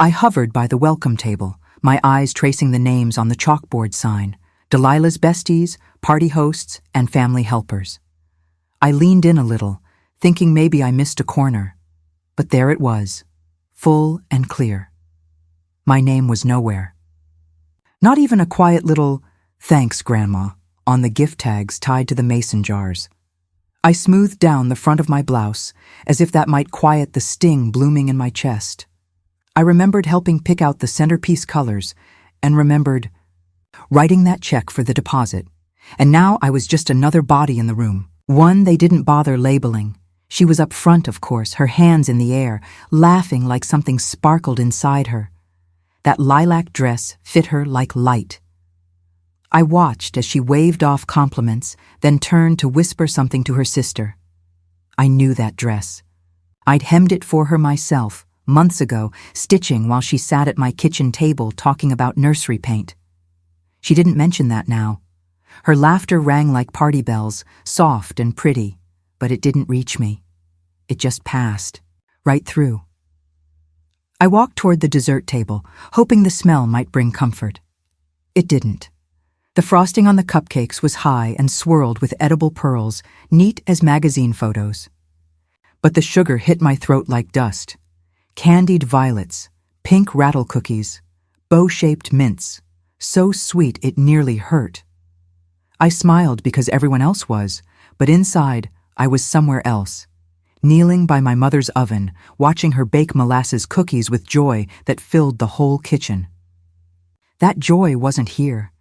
I hovered by the welcome table, my eyes tracing the names on the chalkboard sign: Delilah's besties, party hosts, and family helpers. I leaned in a little, thinking maybe I missed a corner. But there it was, full and clear. My name was nowhere. Not even a quiet little "Thanks, Grandma" on the gift tags tied to the mason jars. I smoothed down the front of my blouse, as if that might quiet the sting blooming in my chest. I remembered helping pick out the centerpiece colors, and remembered writing that check for the deposit. And now I was just another body in the room, one they didn't bother labeling. She was up front, of course, her hands in the air, laughing like something sparkled inside her. That lilac dress fit her like light. I watched as she waved off compliments, then turned to whisper something to her sister. I knew that dress. I'd hemmed it for her myself, months ago, stitching while she sat at my kitchen table talking about nursery paint. She didn't mention that now. Her laughter rang like party bells, soft and pretty, but it didn't reach me. It just passed, right through. I walked toward the dessert table, hoping the smell might bring comfort. It didn't. The frosting on the cupcakes was high and swirled with edible pearls, neat as magazine photos. But the sugar hit my throat like dust. Candied violets, pink rattle cookies, bow-shaped mints, so sweet it nearly hurt. I smiled because everyone else was, but inside I was somewhere else, kneeling by my mother's oven, watching her bake molasses cookies with joy that filled the whole kitchen. That joy wasn't here.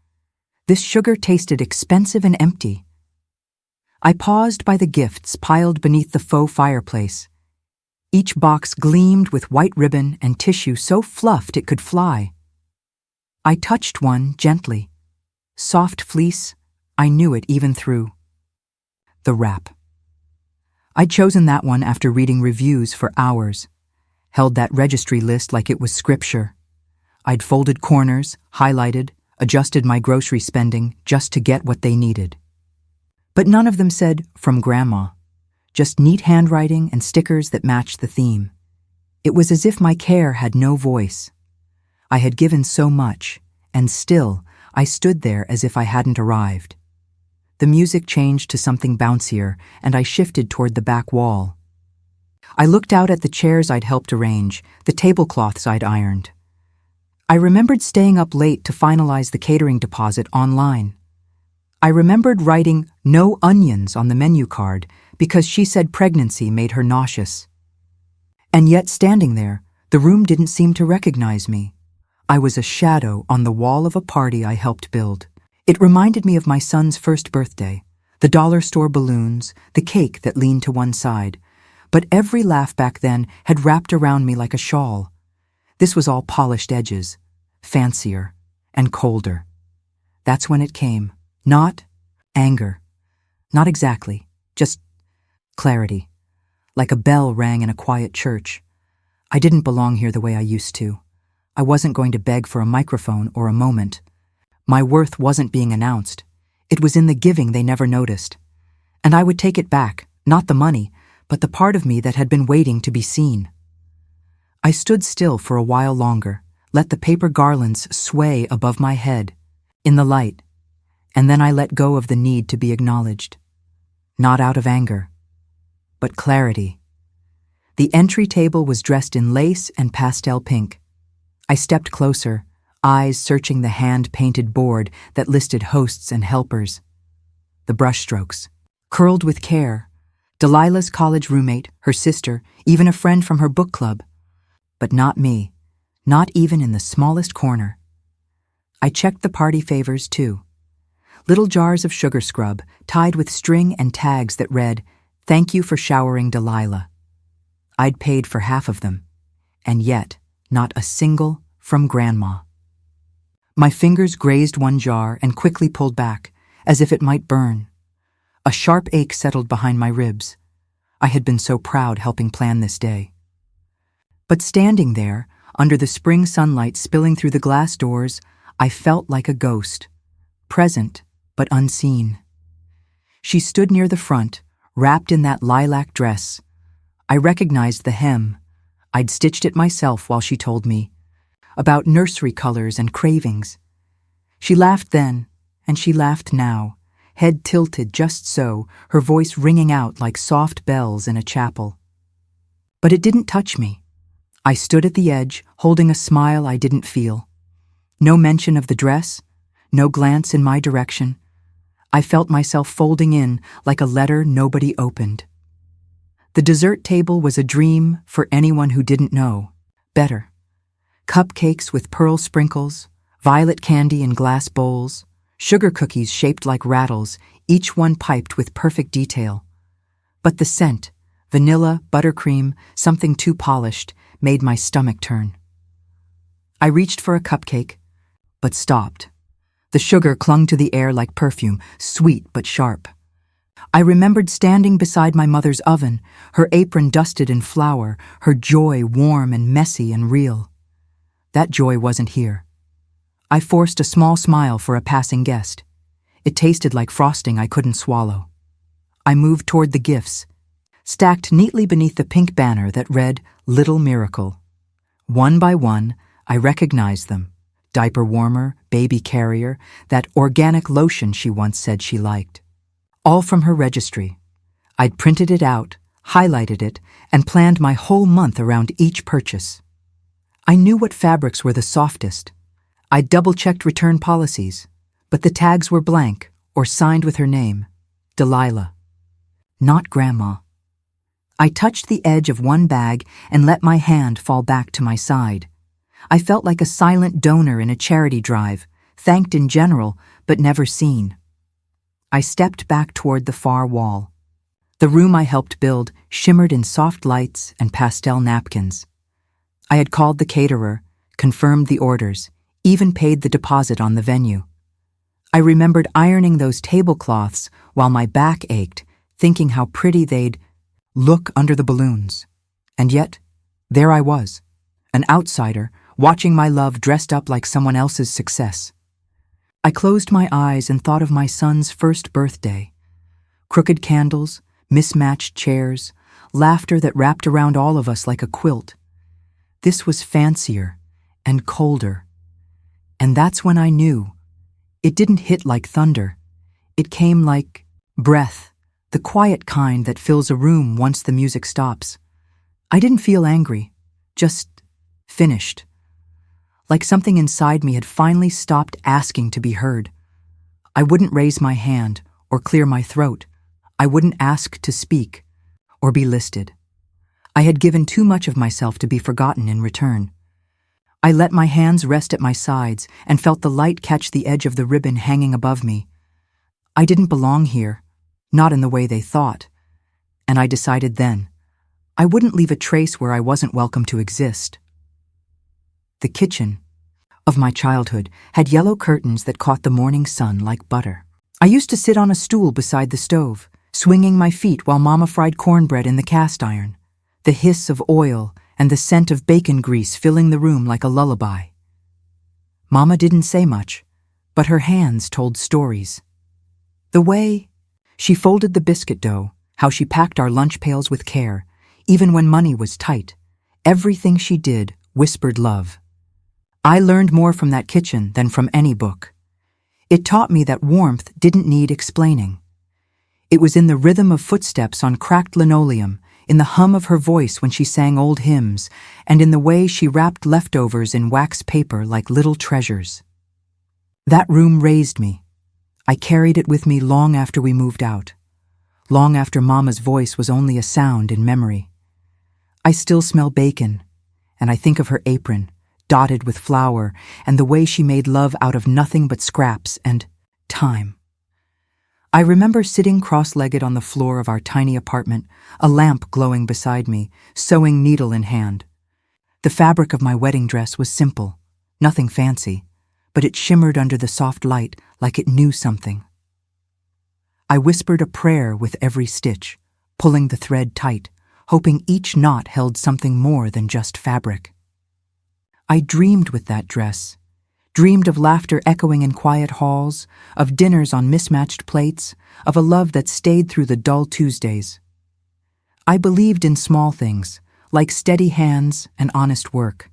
This sugar tasted expensive and empty. I paused by the gifts piled beneath the faux fireplace. Each box gleamed with white ribbon and tissue so fluffed it could fly. I touched one gently. Soft fleece, I knew it even through. The wrap. I'd chosen that one after reading reviews for hours. Held that registry list like it was scripture. I'd folded corners, highlighted, adjusted my grocery spending just to get what they needed. But none of them said, "From Grandma." Just neat handwriting and stickers that matched the theme. It was as if my care had no voice. I had given so much, and still, I stood there as if I hadn't arrived. The music changed to something bouncier, and I shifted toward the back wall. I looked out at the chairs I'd helped arrange, the tablecloths I'd ironed. I remembered staying up late to finalize the catering deposit online. I remembered writing "no onions" on the menu card because she said pregnancy made her nauseous. And yet standing there, the room didn't seem to recognize me. I was a shadow on the wall of a party I helped build. It reminded me of my son's first birthday, the dollar store balloons, the cake that leaned to one side. But every laugh back then had wrapped around me like a shawl. This was all polished edges, fancier and colder. That's when it came. Not anger. Not exactly. Just clarity. Like a bell rang in a quiet church. I didn't belong here the way I used to. I wasn't going to beg for a microphone or a moment. My worth wasn't being announced. It was in the giving they never noticed. And I would take it back, not the money, but the part of me that had been waiting to be seen. I stood still for a while longer, let the paper garlands sway above my head, in the light, and then I let go of the need to be acknowledged. Not out of anger, but clarity. The entry table was dressed in lace and pastel pink. I stepped closer, eyes searching the hand-painted board that listed hosts and helpers. The brushstrokes, curled with care. Delilah's college roommate, her sister, even a friend from her book club. But not me, not even in the smallest corner. I checked the party favors, too. Little jars of sugar scrub, tied with string and tags that read, "Thank you for showering Delilah." I'd paid for half of them, and yet not a single from Grandma. My fingers grazed one jar and quickly pulled back, as if it might burn. A sharp ache settled behind my ribs. I had been so proud helping plan this day. But standing there, under the spring sunlight spilling through the glass doors, I felt like a ghost, present but unseen. She stood near the front, wrapped in that lilac dress. I recognized the hem. I'd stitched it myself while she told me, about nursery colors and cravings. She laughed then, and she laughed now, head tilted just so, her voice ringing out like soft bells in a chapel. But it didn't touch me. I stood at the edge, holding a smile I didn't feel. No mention of the dress, no glance in my direction. I felt myself folding in like a letter nobody opened. The dessert table was a dream for anyone who didn't know better. Cupcakes with pearl sprinkles, violet candy in glass bowls, sugar cookies shaped like rattles, each one piped with perfect detail. But the scent, vanilla, buttercream, something too polished, made my stomach turn. I reached for a cupcake, but stopped. The sugar clung to the air like perfume, sweet but sharp. I remembered standing beside my mother's oven, her apron dusted in flour, her joy warm and messy and real. That joy wasn't here. I forced a small smile for a passing guest. It tasted like frosting I couldn't swallow. I moved toward the gifts, stacked neatly beneath the pink banner that read, "Little Miracle." One by one, I recognized them. Diaper warmer, baby carrier, that organic lotion she once said she liked. All from her registry. I'd printed it out, highlighted it, and planned my whole month around each purchase. I knew what fabrics were the softest. I'd double-checked return policies, but the tags were blank or signed with her name, Delilah. Not Grandma. I touched the edge of one bag and let my hand fall back to my side. I felt like a silent donor in a charity drive, thanked in general, but never seen. I stepped back toward the far wall. The room I helped build shimmered in soft lights and pastel napkins. I had called the caterer, confirmed the orders, even paid the deposit on the venue. I remembered ironing those tablecloths while my back ached, thinking how pretty they'd look under the balloons. And yet, there I was, an outsider, watching my love dressed up like someone else's success. I closed my eyes and thought of my son's first birthday. Crooked candles, mismatched chairs, laughter that wrapped around all of us like a quilt. This was fancier and colder. And that's when I knew. It didn't hit like thunder. It came like breath, the quiet kind that fills a room once the music stops. I didn't feel angry, just finished. Like something inside me had finally stopped asking to be heard. I wouldn't raise my hand or clear my throat. I wouldn't ask to speak or be listed. I had given too much of myself to be forgotten in return. I let my hands rest at my sides and felt the light catch the edge of the ribbon hanging above me. I didn't belong here, not in the way they thought. And I decided then, I wouldn't leave a trace where I wasn't welcome to exist. The kitchen of my childhood had yellow curtains that caught the morning sun like butter. I used to sit on a stool beside the stove, swinging my feet while Mama fried cornbread in the cast iron, the hiss of oil and the scent of bacon grease filling the room like a lullaby. Mama didn't say much, but her hands told stories. The way she folded the biscuit dough, how she packed our lunch pails with care, even when money was tight. Everything she did whispered love. I learned more from that kitchen than from any book. It taught me that warmth didn't need explaining. It was in the rhythm of footsteps on cracked linoleum, in the hum of her voice when she sang old hymns, and in the way she wrapped leftovers in wax paper like little treasures. That room raised me. I carried it with me long after we moved out, long after Mama's voice was only a sound in memory. I still smell bacon, and I think of her apron, dotted with flour, and the way she made love out of nothing but scraps and time. I remember sitting cross-legged on the floor of our tiny apartment, a lamp glowing beside me, sewing needle in hand. The fabric of my wedding dress was simple, nothing fancy, but it shimmered under the soft light like it knew something. I whispered a prayer with every stitch, pulling the thread tight, hoping each knot held something more than just fabric. I dreamed with that dress, dreamed of laughter echoing in quiet halls, of dinners on mismatched plates, of a love that stayed through the dull Tuesdays. I believed in small things, like steady hands and honest work.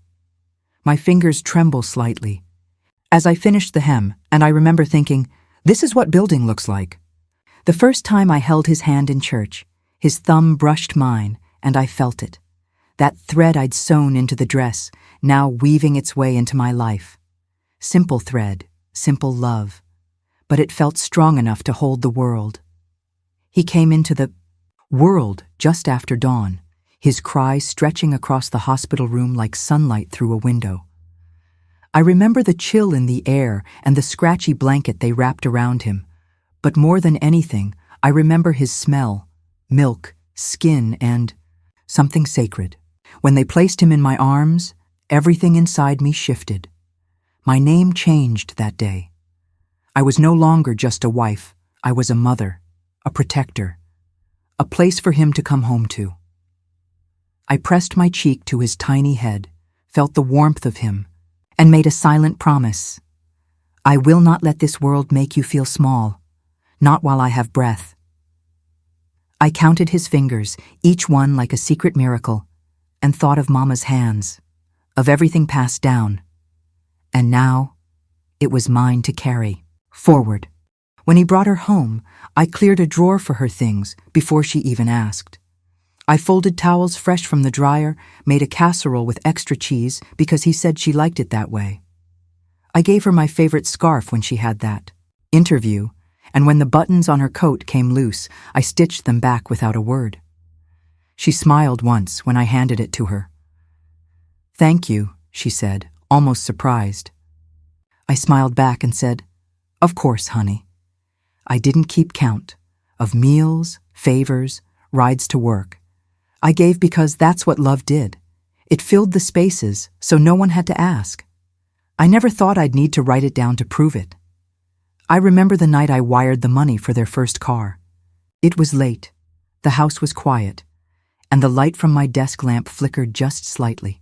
My fingers tremble slightly. As I finish the hem, and I remember thinking, this is what building looks like. The first time I held his hand in church, his thumb brushed mine, and I felt it. That thread I'd sewn into the dress, now weaving its way into my life. Simple thread, simple love. But it felt strong enough to hold the world. He came into the world just after dawn, his cry stretching across the hospital room like sunlight through a window. I remember the chill in the air and the scratchy blanket they wrapped around him. But more than anything, I remember his smell, milk, skin, and something sacred. When they placed him in my arms, everything inside me shifted. My name changed that day. I was no longer just a wife. I was a mother, a protector, a place for him to come home to. I pressed my cheek to his tiny head, felt the warmth of him, and made a silent promise. I will not let this world make you feel small, not while I have breath. I counted his fingers, each one like a secret miracle, and thought of Mama's hands, of everything passed down. And now, it was mine to carry, forward. When he brought her home, I cleared a drawer for her things before she even asked. I folded towels fresh from the dryer, made a casserole with extra cheese because he said she liked it that way. I gave her my favorite scarf when she had that interview, and when the buttons on her coat came loose, I stitched them back without a word. She smiled once when I handed it to her. "Thank you," she said, almost surprised. I smiled back and said, "Of course, honey." I didn't keep count of meals, favors, rides to work. I gave because that's what love did. It filled the spaces, so no one had to ask. I never thought I'd need to write it down to prove it. I remember the night I wired the money for their first car. It was late, the house was quiet, and the light from my desk lamp flickered just slightly.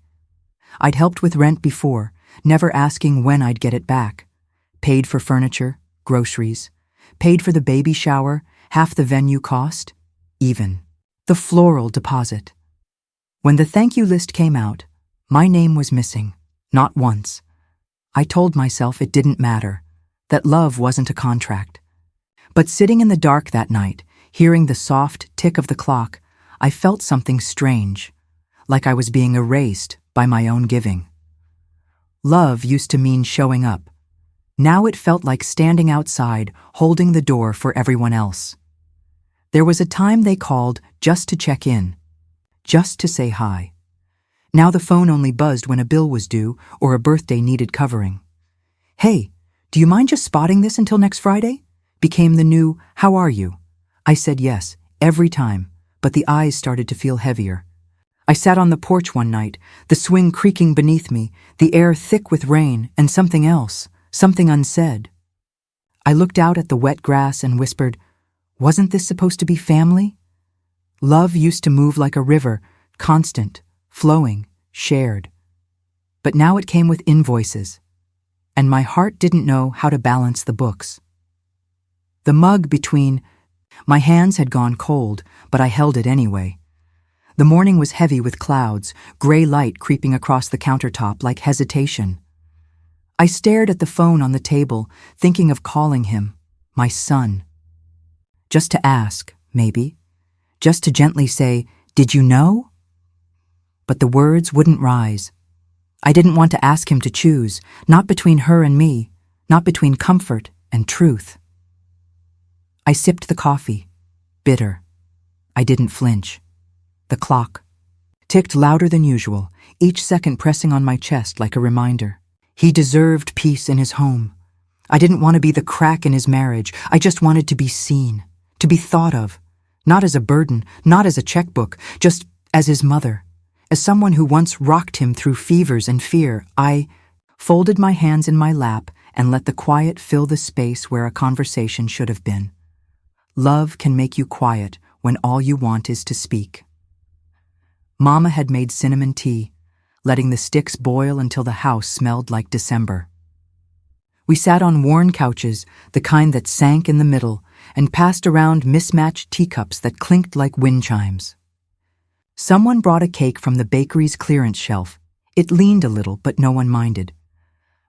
I'd helped with rent before, never asking when I'd get it back. Paid for furniture, groceries, paid for the baby shower, half the venue cost, even the floral deposit. When the thank you list came out, my name was missing, not once. I told myself it didn't matter, that love wasn't a contract. But sitting in the dark that night, hearing the soft tick of the clock, I felt something strange, like I was being erased by my own giving. Love used to mean showing up. Now it felt like standing outside, holding the door for everyone else. There was a time they called just to check in, just to say hi. Now the phone only buzzed when a bill was due or a birthday needed covering. "Hey, do you mind just spotting this until next Friday?" became the new, "How are you?" I said yes, every time, but the eyes started to feel heavier. I sat on the porch one night, the swing creaking beneath me, the air thick with rain, and something else, something unsaid. I looked out at the wet grass and whispered, "Wasn't this supposed to be family?" Love used to move like a river, constant, flowing, shared. But now it came with invoices, and my heart didn't know how to balance the books. The mug between my hands had gone cold, but I held it anyway. The morning was heavy with clouds, gray light creeping across the countertop like hesitation. I stared at the phone on the table, thinking of calling him, my son. Just to ask, maybe. Just to gently say, "Did you know?" But the words wouldn't rise. I didn't want to ask him to choose, not between her and me, not between comfort and truth. I sipped the coffee, bitter. I didn't flinch. The clock ticked louder than usual, each second pressing on my chest like a reminder. He deserved peace in his home. I didn't want to be the crack in his marriage. I just wanted to be seen, to be thought of, not as a burden, not as a checkbook, just as his mother, as someone who once rocked him through fevers and fear. I folded my hands in my lap and let the quiet fill the space where a conversation should have been. Love can make you quiet when all you want is to speak. Mama had made cinnamon tea, letting the sticks boil until the house smelled like December. We sat on worn couches, the kind that sank in the middle, and passed around mismatched teacups that clinked like wind chimes. Someone brought a cake from the bakery's clearance shelf. It leaned a little, but no one minded.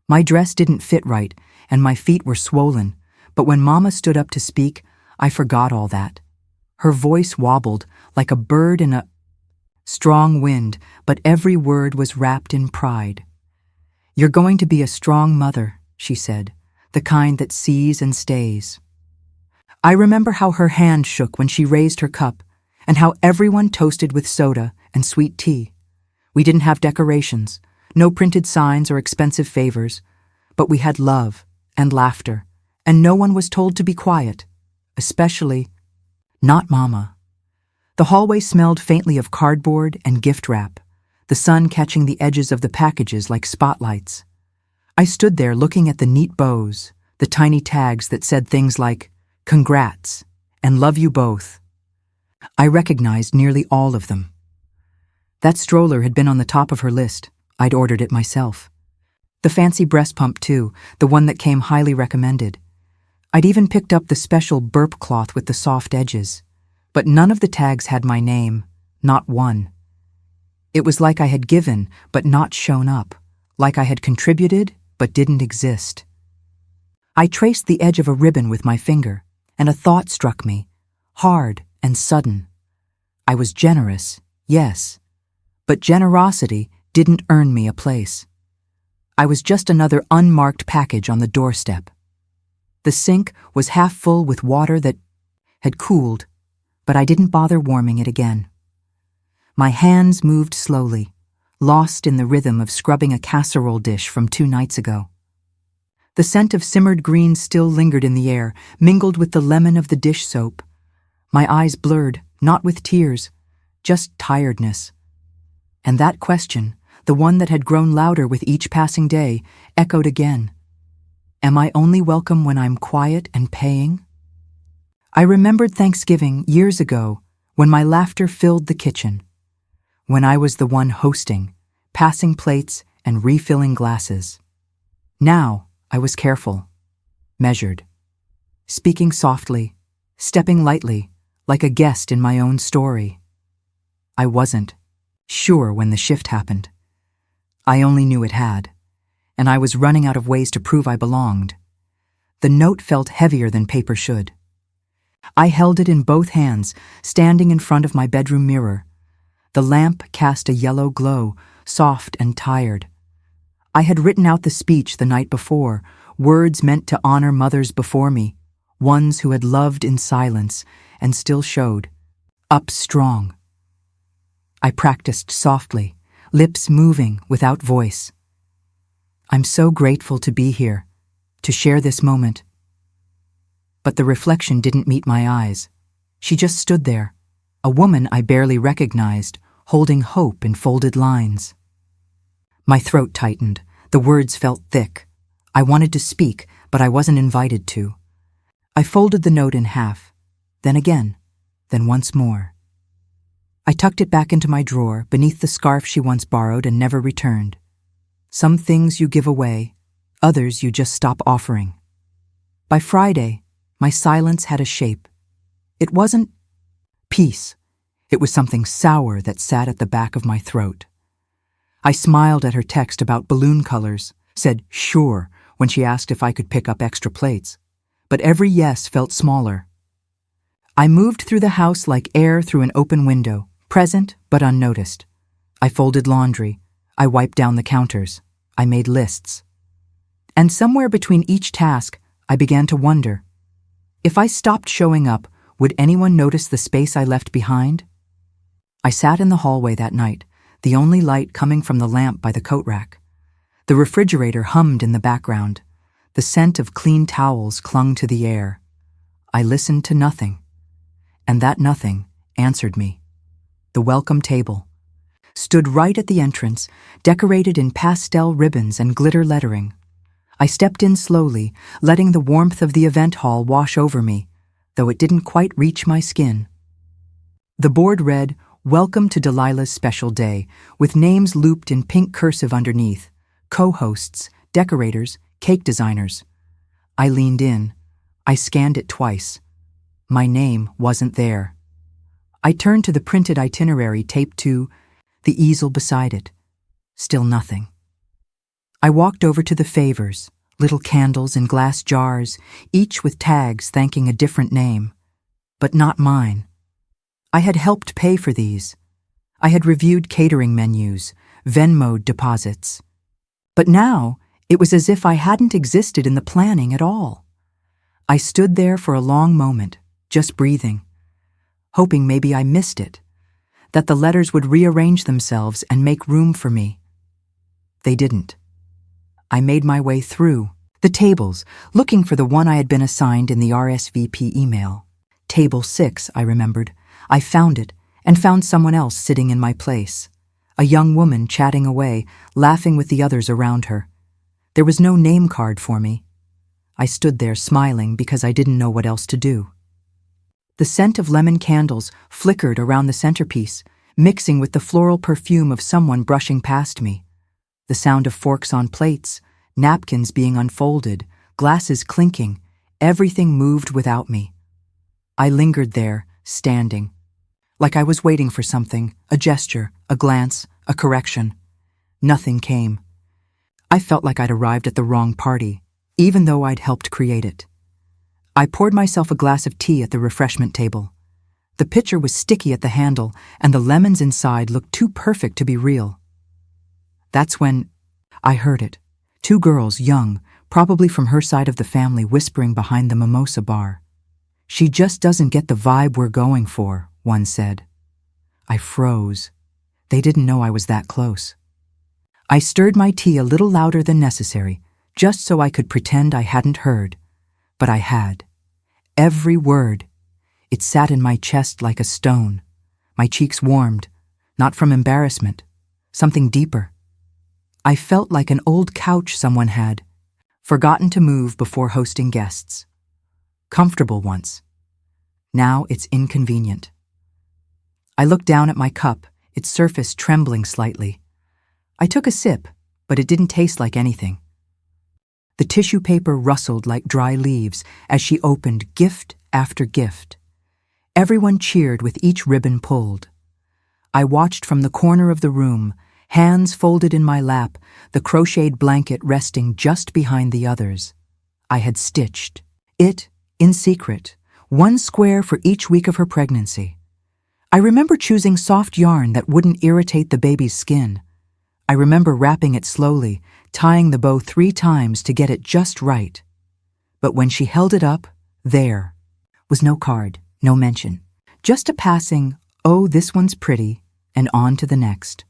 My dress didn't fit right, and my feet were swollen, but when Mama stood up to speak, I forgot all that. Her voice wobbled like a bird in a strong wind, but every word was wrapped in pride. "You're going to be a strong mother," she said, "the kind that sees and stays." I remember how her hand shook when she raised her cup, and how everyone toasted with soda and sweet tea. We didn't have decorations, no printed signs or expensive favors, but we had love and laughter, and no one was told to be quiet, especially not Mama. The hallway smelled faintly of cardboard and gift wrap, the sun catching the edges of the packages like spotlights. I stood there looking at the neat bows, the tiny tags that said things like, "Congrats," and "Love you both." I recognized nearly all of them. That stroller had been on the top of her list. I'd ordered it myself. The fancy breast pump, too, the one that came highly recommended. I'd even picked up the special burp cloth with the soft edges. But none of the tags had my name, not one. It was like I had given, but not shown up, like I had contributed, but didn't exist. I traced the edge of a ribbon with my finger, and a thought struck me, hard and sudden. I was generous, yes, but generosity didn't earn me a place. I was just another unmarked package on the doorstep. The sink was half full with water that had cooled, but I didn't bother warming it again. My hands moved slowly, lost in the rhythm of scrubbing a casserole dish from 2 nights ago. The scent of simmered greens still lingered in the air, mingled with the lemon of the dish soap. My eyes blurred, not with tears, just tiredness. And that question, the one that had grown louder with each passing day, echoed again. Am I only welcome when I'm quiet and paying? I remembered Thanksgiving years ago when my laughter filled the kitchen, when I was the one hosting, passing plates and refilling glasses. Now I was careful, measured, speaking softly, stepping lightly, like a guest in my own story. I wasn't sure when the shift happened. I only knew it had, and I was running out of ways to prove I belonged. The note felt heavier than paper should. I held it in both hands, standing in front of my bedroom mirror. The lamp cast a yellow glow, soft and tired. I had written out the speech the night before, words meant to honor mothers before me, ones who had loved in silence and still showed up strong. I practiced softly, lips moving without voice. I'm so grateful to be here, to share this moment. But the reflection didn't meet my eyes. She just stood there, a woman I barely recognized, holding hope in folded lines. My throat tightened. The words felt thick. I wanted to speak, but I wasn't invited to. I folded the note in half, then again, then once more. I tucked it back into my drawer beneath the scarf she once borrowed and never returned. Some things you give away, others you just stop offering. By Friday, my silence had a shape. It wasn't peace. It was something sour that sat at the back of my throat. I smiled at her text about balloon colors, said sure when she asked if I could pick up extra plates, but every yes felt smaller. I moved through the house like air through an open window, present but unnoticed. I folded laundry. I wiped down the counters. I made lists. And somewhere between each task, I began to wonder, if I stopped showing up, would anyone notice the space I left behind? I sat in the hallway that night, the only light coming from the lamp by the coat rack. The refrigerator hummed in the background. The scent of clean towels clung to the air. I listened to nothing. And that nothing answered me. The welcome table stood right at the entrance, decorated in pastel ribbons and glitter lettering. I stepped in slowly, letting the warmth of the event hall wash over me, though it didn't quite reach my skin. The board read, "Welcome to Delilah's special day," with names looped in pink cursive underneath, co-hosts, decorators, cake designers. I leaned in. I scanned it twice. My name wasn't there. I turned to the printed itinerary taped to the easel beside it. Still nothing. I walked over to the favors, little candles in glass jars, each with tags thanking a different name. But not mine. I had helped pay for these. I had reviewed catering menus, Venmo'd deposits. But now, it was as if I hadn't existed in the planning at all. I stood there for a long moment, just breathing, hoping maybe I missed it, that the letters would rearrange themselves and make room for me. They didn't. I made my way through the tables, looking for the one I had been assigned in the RSVP email. Table 6, I remembered. I found it, and found someone else sitting in my place. A young woman chatting away, laughing with the others around her. There was no name card for me. I stood there smiling because I didn't know what else to do. The scent of lemon candles flickered around the centerpiece, mixing with the floral perfume of someone brushing past me. The sound of forks on plates, napkins being unfolded, glasses clinking, everything moved without me. I lingered there, standing, like I was waiting for something, a gesture, a glance, a correction. Nothing came. I felt like I'd arrived at the wrong party, even though I'd helped create it. I poured myself a glass of tea at the refreshment table. The pitcher was sticky at the handle, and the lemons inside looked too perfect to be real. That's when I heard it. 2 girls, young, probably from her side of the family, whispering behind the mimosa bar. "She just doesn't get the vibe we're going for," one said. I froze. They didn't know I was that close. I stirred my tea a little louder than necessary, just so I could pretend I hadn't heard. But I had. Every word. It sat in my chest like a stone. My cheeks warmed, not from embarrassment, something deeper. I felt like an old couch someone had forgotten to move before hosting guests. Comfortable once. Now it's inconvenient. I looked down at my cup, its surface trembling slightly. I took a sip, but it didn't taste like anything. The tissue paper rustled like dry leaves as she opened gift after gift. Everyone cheered with each ribbon pulled. I watched from the corner of the room, hands folded in my lap, the crocheted blanket resting just behind the others. I had stitched it, in secret, 1 square for each week of her pregnancy. I remember choosing soft yarn that wouldn't irritate the baby's skin. I remember wrapping it slowly, tying the bow 3 times to get it just right. But when she held it up, there was no card, no mention, just a passing, "Oh, this one's pretty," and on to the next.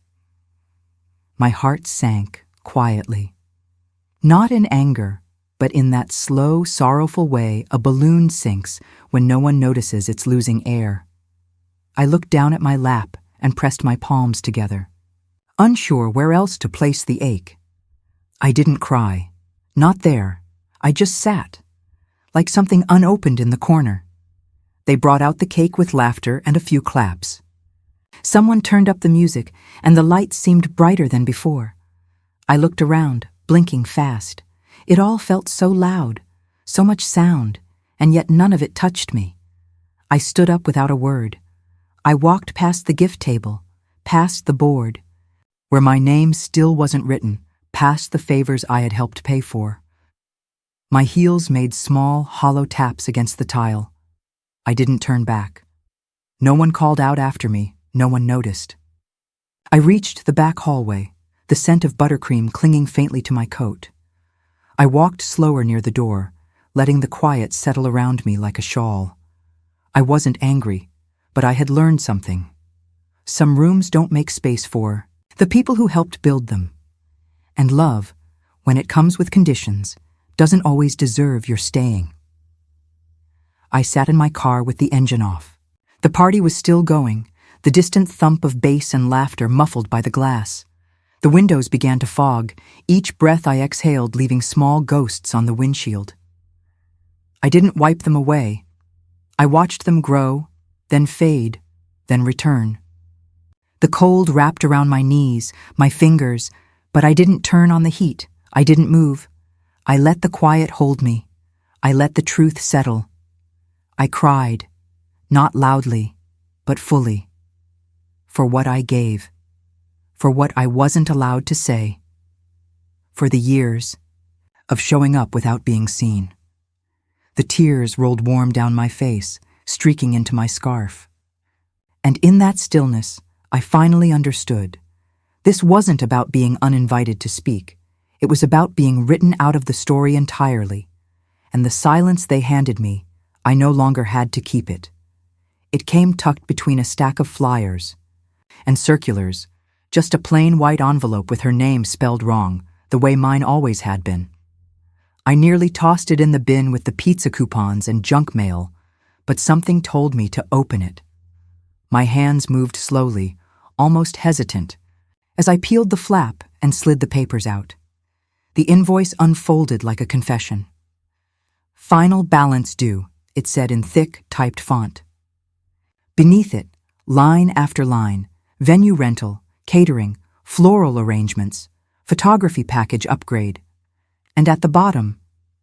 My heart sank quietly. Not in anger, but in that slow, sorrowful way a balloon sinks when no one notices it's losing air. I looked down at my lap and pressed my palms together, unsure where else to place the ache. I didn't cry. Not there. I just sat, like something unopened in the corner. They brought out the cake with laughter and a few claps. Someone turned up the music, and the lights seemed brighter than before. I looked around, blinking fast. It all felt so loud, so much sound, and yet none of it touched me. I stood up without a word. I walked past the gift table, past the board, where my name still wasn't written, past the favors I had helped pay for. My heels made small, hollow taps against the tile. I didn't turn back. No one called out after me. No one noticed. I reached the back hallway, the scent of buttercream clinging faintly to my coat. I walked slower near the door, letting the quiet settle around me like a shawl. I wasn't angry, but I had learned something. Some rooms don't make space for the people who helped build them. And love, when it comes with conditions, doesn't always deserve your staying. I sat in my car with the engine off. The party was still going, the distant thump of bass and laughter muffled by the glass. The windows began to fog, each breath I exhaled leaving small ghosts on the windshield. I didn't wipe them away. I watched them grow, then fade, then return. The cold wrapped around my knees, my fingers, but I didn't turn on the heat. I didn't move. I let the quiet hold me. I let the truth settle. I cried, not loudly, but fully. For what I gave, for what I wasn't allowed to say, for the years of showing up without being seen. The tears rolled warm down my face, streaking into my scarf. And in that stillness, I finally understood. This wasn't about being uninvited to speak. It was about being written out of the story entirely. And the silence they handed me, I no longer had to keep it. It came tucked between a stack of flyers and circulars, just a plain white envelope with her name spelled wrong, the way mine always had been. I nearly tossed it in the bin with the pizza coupons and junk mail, but something told me to open it. My hands moved slowly, almost hesitant, as I peeled the flap and slid the papers out. The invoice unfolded like a confession. Final balance due, it said in thick, typed font. Beneath it, line after line, venue rental, catering, floral arrangements, photography package upgrade. And at the bottom,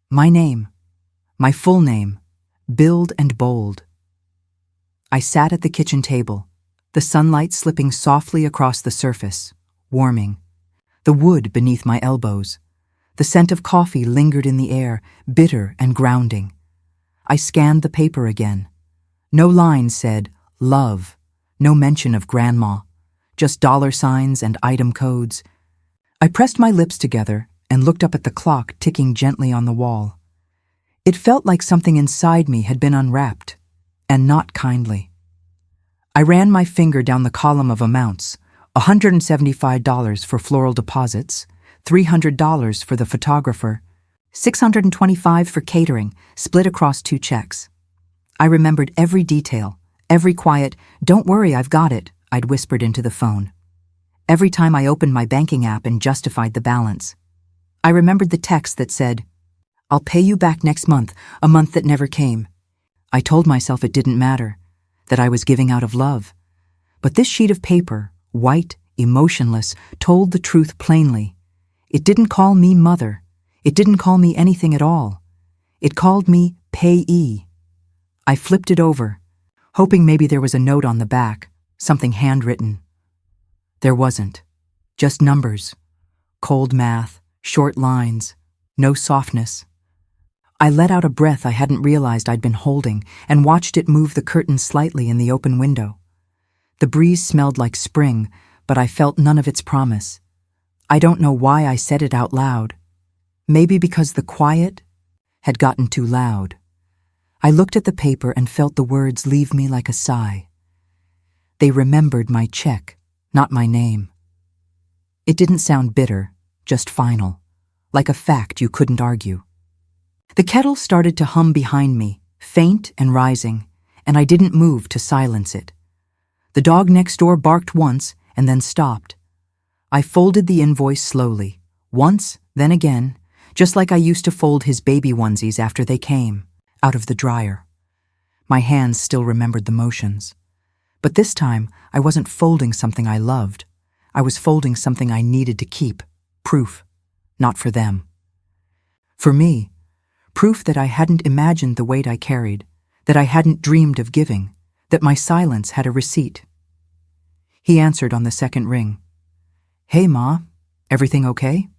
my name, my full name, billed and bold. I sat at the kitchen table, the sunlight slipping softly across the surface, warming. The wood beneath my elbows. The scent of coffee lingered in the air, bitter and grounding. I scanned the paper again. No line said, love, no mention of grandma, just $signs and item codes. I pressed my lips together and looked up at the clock ticking gently on the wall. It felt like something inside me had been unwrapped, and not kindly. I ran my finger down the column of amounts, $175 for floral deposits, $300 for the photographer, $625 for catering, split across 2 checks. I remembered every detail, every quiet, "Don't worry, I've got it," I'd whispered into the phone. Every time I opened my banking app and justified the balance. I remembered the text that said, "I'll pay you back next month, a month that never came." I told myself it didn't matter, that I was giving out of love. But this sheet of paper, white, emotionless, told the truth plainly. It didn't call me mother. It didn't call me anything at all. It called me payee. I flipped it over, hoping maybe there was a note on the back, something handwritten. There wasn't. Just numbers. Cold math, short lines, no softness. I let out a breath I hadn't realized I'd been holding and watched it move the curtain slightly in the open window. The breeze smelled like spring, but I felt none of its promise. I don't know why I said it out loud. Maybe because the quiet had gotten too loud. I looked at the paper and felt the words leave me like a sigh. They remembered my check, not my name. It didn't sound bitter, just final, like a fact you couldn't argue. The kettle started to hum behind me, faint and rising, and I didn't move to silence it. The dog next door barked once and then stopped. I folded the invoice slowly, once, then again, just like I used to fold his baby onesies after they came, out of the dryer. My hands still remembered the motions. But this time, I wasn't folding something I loved. I was folding something I needed to keep, proof, not for them. For me, proof that I hadn't imagined the weight I carried, that I hadn't dreamed of giving, that my silence had a receipt. He answered on the second ring. "Hey, Ma, everything okay?"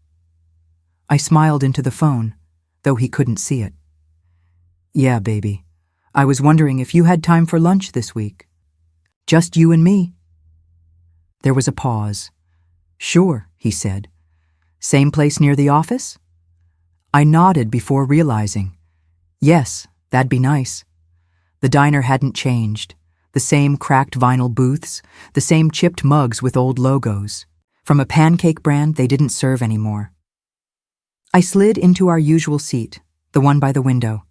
I smiled into the phone, though he couldn't see it. "Yeah, baby. I was wondering if you had time for lunch this week. Just you and me." There was a pause. "Sure," he said. "Same place near the office?" I nodded before realizing. Yes, that'd be nice. The diner hadn't changed. The same cracked vinyl booths, the same chipped mugs with old logos. From a pancake brand they didn't serve anymore. I slid into our usual seat, the one by the window.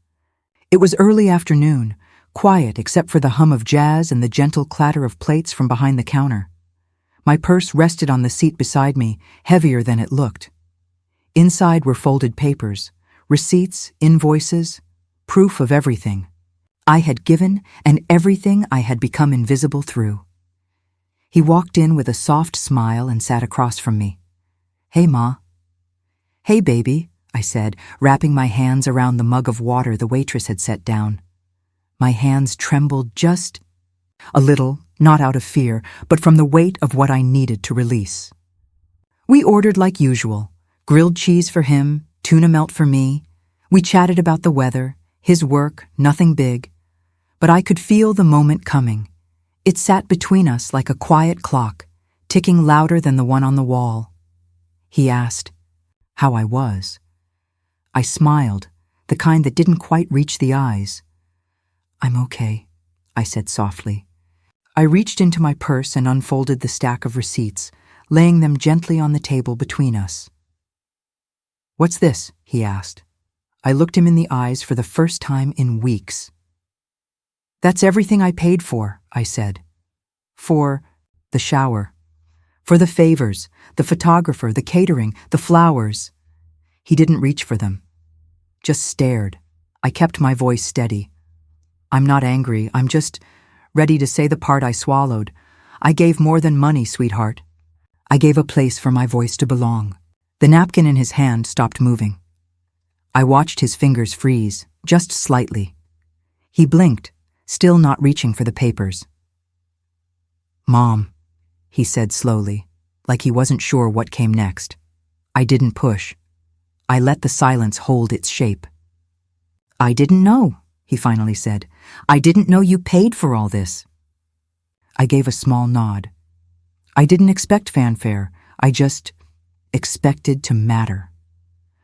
It was early afternoon, quiet except for the hum of jazz and the gentle clatter of plates from behind the counter. My purse rested on the seat beside me, heavier than it looked. Inside were folded papers, receipts, invoices, proof of everything I had given and everything I had become invisible through. He walked in with a soft smile and sat across from me. "Hey, Ma." "Hey, baby," I said, wrapping my hands around the mug of water the waitress had set down. My hands trembled just a little, not out of fear, but from the weight of what I needed to release. We ordered like usual, grilled cheese for him, tuna melt for me. We chatted about the weather, his work, nothing big. But I could feel the moment coming. It sat between us like a quiet clock, ticking louder than the one on the wall. He asked how I was. I smiled, the kind that didn't quite reach the eyes. "I'm okay," I said softly. I reached into my purse and unfolded the stack of receipts, laying them gently on the table between us. "What's this?" he asked. I looked him in the eyes for the first time in weeks. "That's everything I paid for," I said. "For the shower. For the favors, the photographer, the catering, the flowers." He didn't reach for them. Just stared. I kept my voice steady. "I'm not angry, I'm just ready to say the part I swallowed. I gave more than money, sweetheart. I gave a place for my voice to belong." The napkin in his hand stopped moving. I watched his fingers freeze, just slightly. He blinked, still not reaching for the papers. "Mom," he said slowly, like he wasn't sure what came next. I didn't push. I let the silence hold its shape. "I didn't know," he finally said. "I didn't know you paid for all this." I gave a small nod. I didn't expect fanfare. I just expected to matter.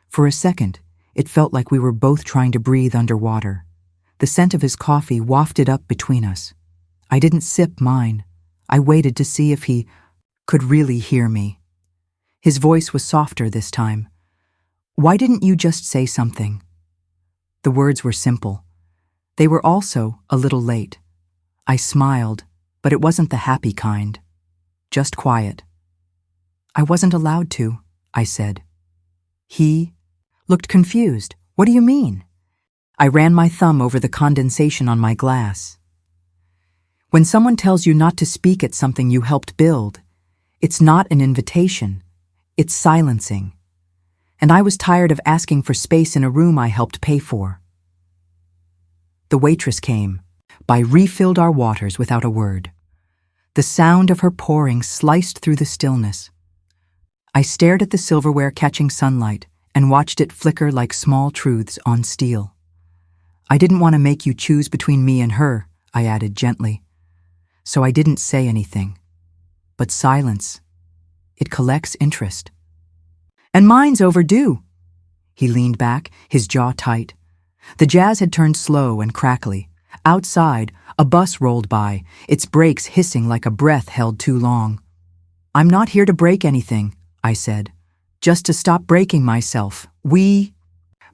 For a second, it felt like we were both trying to breathe underwater. The scent of his coffee wafted up between us. I didn't sip mine. I waited to see if he could really hear me. His voice was softer this time. "Why didn't you just say something?" The words were simple. They were also a little late. I smiled, but it wasn't the happy kind. Just quiet. "I wasn't allowed to," I said. He looked confused. "What do you mean?" I ran my thumb over the condensation on my glass. "When someone tells you not to speak at something you helped build, it's not an invitation. It's silencing. And I was tired of asking for space in a room I helped pay for." The waitress came. By refilled our waters without a word. The sound of her pouring sliced through the stillness. I stared at the silverware catching sunlight and watched it flicker like small truths on steel. "I didn't want to make you choose between me and her," I added gently. So I didn't say anything. But silence, it collects interest. "And mine's overdue." He leaned back, his jaw tight. The jazz had turned slow and crackly. Outside, a bus rolled by, its brakes hissing like a breath held too long. "I'm not here to break anything," I said. "Just to stop breaking myself. We..."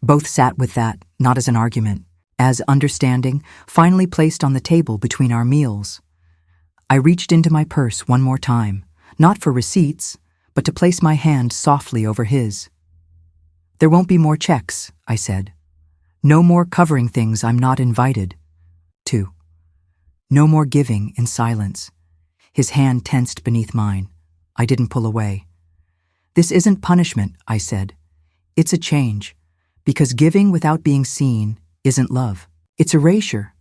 Both sat with that, not as an argument, as understanding, finally placed on the table between our meals. I reached into my purse one more time, not for receipts, but to place my hand softly over his. "There won't be more checks," I said. "No more covering things I'm not invited to. No more giving in silence." His hand tensed beneath mine. I didn't pull away. "This isn't punishment," I said. "It's a change, because giving without being seen isn't love. It's erasure."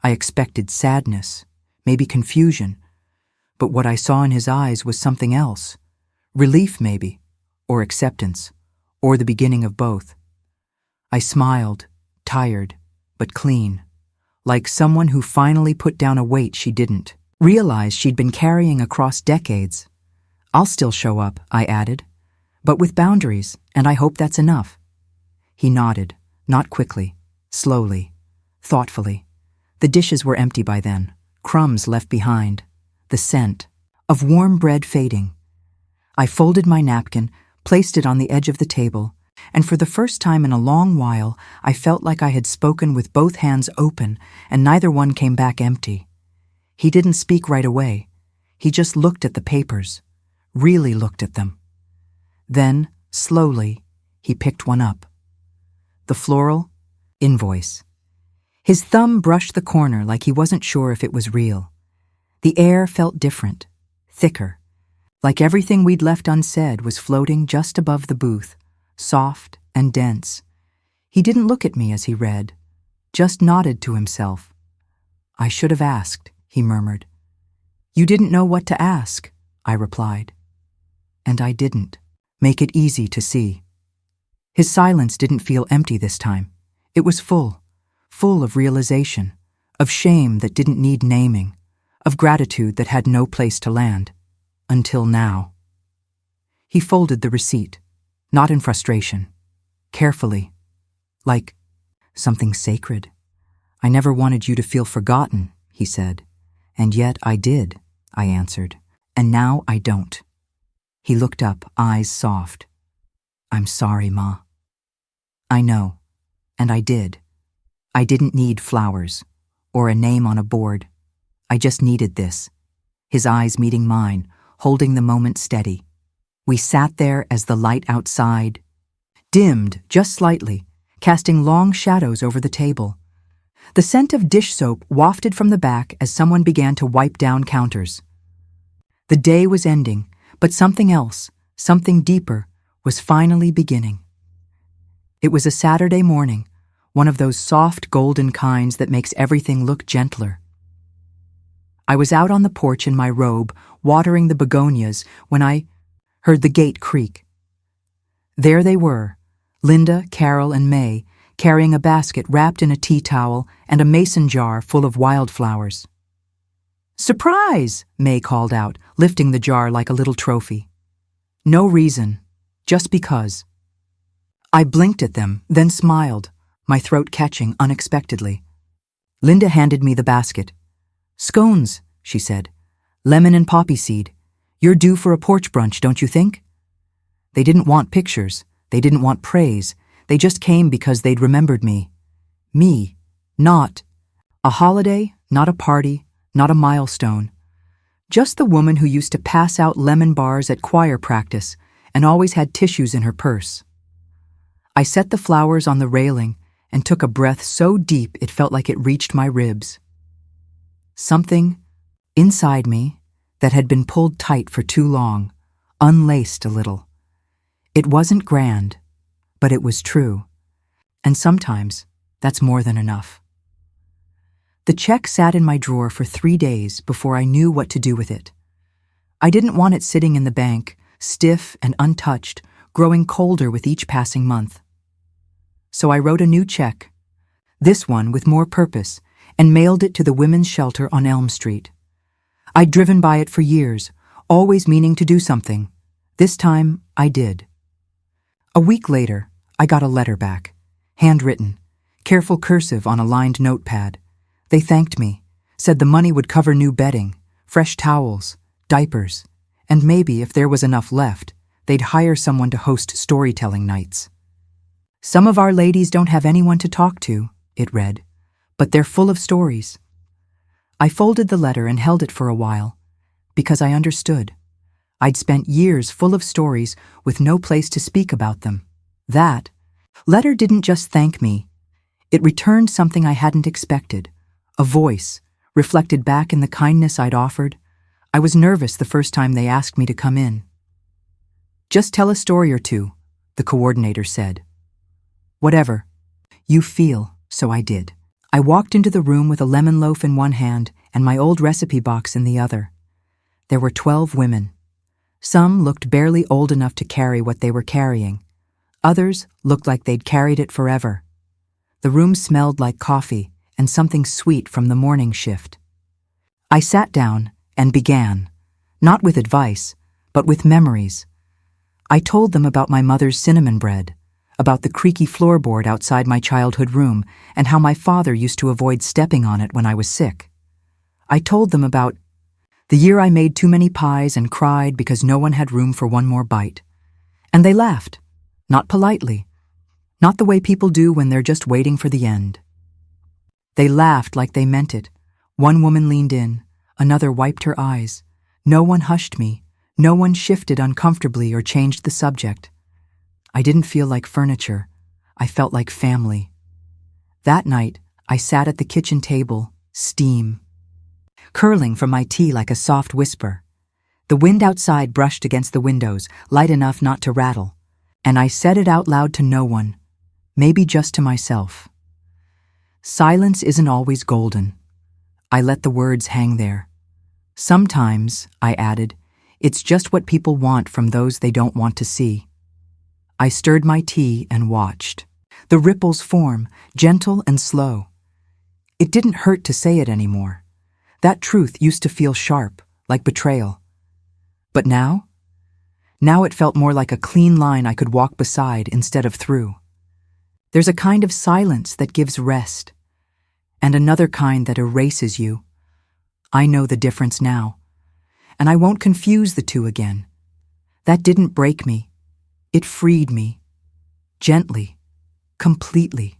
I expected sadness, maybe confusion, but what I saw in his eyes was something else. Relief, maybe, or acceptance, or the beginning of both. I smiled, tired, but clean, like someone who finally put down a weight she didn't, realized she'd been carrying across decades. "I'll still show up," I added, "but with boundaries, and I hope that's enough." He nodded, not quickly, slowly, thoughtfully. The dishes were empty by then, crumbs left behind, the scent of warm bread fading. I folded my napkin, placed it on the edge of the table, and for the first time in a long while, I felt like I had spoken with both hands open, and neither one came back empty. He didn't speak right away. He just looked at the papers, really looked at them. Then, slowly, he picked one up. The floral invoice. His thumb brushed the corner like he wasn't sure if it was real. The air felt different, thicker, like everything we'd left unsaid was floating just above the booth, soft and dense. He didn't look at me as he read, just nodded to himself. "I should have asked," he murmured. "You didn't know what to ask," I replied. And I didn't. make it easy to see. His silence didn't feel empty this time. It was full of realization, of shame that didn't need naming, of gratitude that had no place to land. Until now. He folded the receipt, not in frustration, carefully, like something sacred. I never wanted you to feel forgotten, he said. And yet I did, I answered. And now I don't. He looked up, eyes soft. I'm sorry, Ma. I know. And I did. I didn't need flowers or a name on a board. I just needed this. His eyes meeting mine, holding the moment steady. We sat there as the light outside dimmed just slightly, casting long shadows over the table. The scent of dish soap wafted from the back as someone began to wipe down counters. The day was ending, but something else, something deeper, was finally beginning. It was a Saturday morning, one of those soft golden kinds that makes everything look gentler. I was out on the porch in my robe, watering the begonias, when I heard the gate creak. There they were, Linda, Carol, and May, carrying a basket wrapped in a tea towel and a mason jar full of wildflowers. "Surprise!" May called out, lifting the jar like a little trophy. No reason, just because. I blinked at them, then smiled, my throat catching unexpectedly. Linda handed me the basket. "Scones," she said. "Lemon and poppy seed. You're due for a porch brunch, don't you think?" They didn't want pictures. They didn't want praise. They just came because they'd remembered me. Me, not a holiday, not a party, not a milestone. Just the woman who used to pass out lemon bars at choir practice and always had tissues in her purse. I set the flowers on the railing and took a breath so deep it felt like it reached my ribs. Something inside me that had been pulled tight for too long, unlaced a little. It wasn't grand, but it was true. And sometimes that's more than enough. The check sat in my drawer for 3 days before I knew what to do with it. I didn't want it sitting in the bank, stiff and untouched, growing colder with each passing month. So I wrote a new check, this one with more purpose, and mailed it to the women's shelter on Elm Street. I'd driven by it for years, always meaning to do something. This time, I did. A week later, I got a letter back, handwritten, careful cursive on a lined notepad. They thanked me, said the money would cover new bedding, fresh towels, diapers, and maybe if there was enough left, they'd hire someone to host storytelling nights. "Some of our ladies don't have anyone to talk to," it read, "but they're full of stories." I folded the letter and held it for a while, because I understood. I'd spent years full of stories with no place to speak about them. That letter didn't just thank me. It returned something I hadn't expected, a voice, reflected back in the kindness I'd offered. I was nervous the first time they asked me to come in. "Just tell a story or two," the coordinator said. "Whatever you feel," so I did. I walked into the room with a lemon loaf in one hand and my old recipe box in the other. There were 12 women. Some looked barely old enough to carry what they were carrying. Others looked like they'd carried it forever. The room smelled like coffee and something sweet from the morning shift. I sat down and began, not with advice, but with memories. I told them about my mother's cinnamon bread, about the creaky floorboard outside my childhood room, and how my father used to avoid stepping on it when I was sick. I told them about the year I made too many pies and cried because no one had room for one more bite. And they laughed, not politely, not the way people do when they're just waiting for the end. They laughed like they meant it. One woman leaned in, another wiped her eyes. No one hushed me, no one shifted uncomfortably or changed the subject. I didn't feel like furniture. I felt like family. That night, I sat at the kitchen table, steam curling from my tea like a soft whisper. The wind outside brushed against the windows, light enough not to rattle, and I said it out loud to no one, maybe just to myself. Silence isn't always golden. I let the words hang there. Sometimes, I added, it's just what people want from those they don't want to see. I stirred my tea and watched. The ripples form, gentle and slow. It didn't hurt to say it anymore. That truth used to feel sharp, like betrayal. But now? Now it felt more like a clean line I could walk beside instead of through. There's a kind of silence that gives rest, and another kind that erases you. I know the difference now, and I won't confuse the two again. That didn't break me. It freed me. Gently. Completely.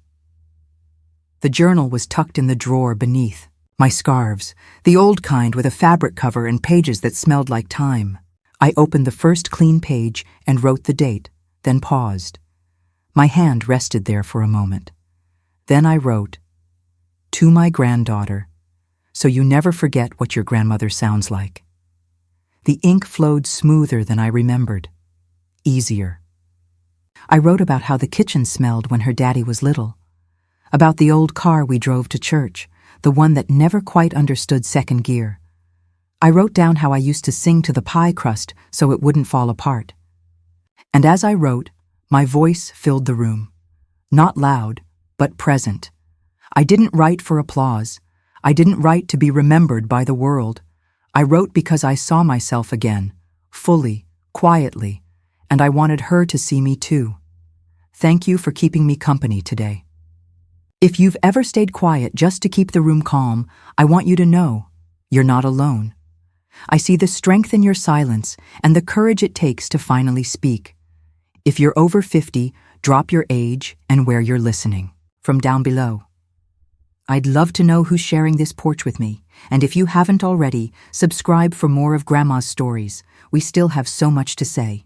The journal was tucked in the drawer beneath. My scarves, the old kind with a fabric cover and pages that smelled like time. I opened the first clean page and wrote the date, then paused. My hand rested there for a moment. Then I wrote, "To my granddaughter, so you never forget what your grandmother sounds like." The ink flowed smoother than I remembered. Easier. I wrote about how the kitchen smelled when her daddy was little, about the old car we drove to church, the one that never quite understood second gear. I wrote down how I used to sing to the pie crust so it wouldn't fall apart. And as I wrote, my voice filled the room. Not loud, but present. I didn't write for applause. I didn't write to be remembered by the world. I wrote because I saw myself again, fully, quietly, and I wanted her to see me too. Thank you for keeping me company today. If you've ever stayed quiet just to keep the room calm, I want you to know you're not alone. I see the strength in your silence and the courage it takes to finally speak. If you're over 50, drop your age and where you're listening. From down below. I'd love to know who's sharing this porch with me, and if you haven't already, subscribe for more of Grandma's stories. We still have so much to say.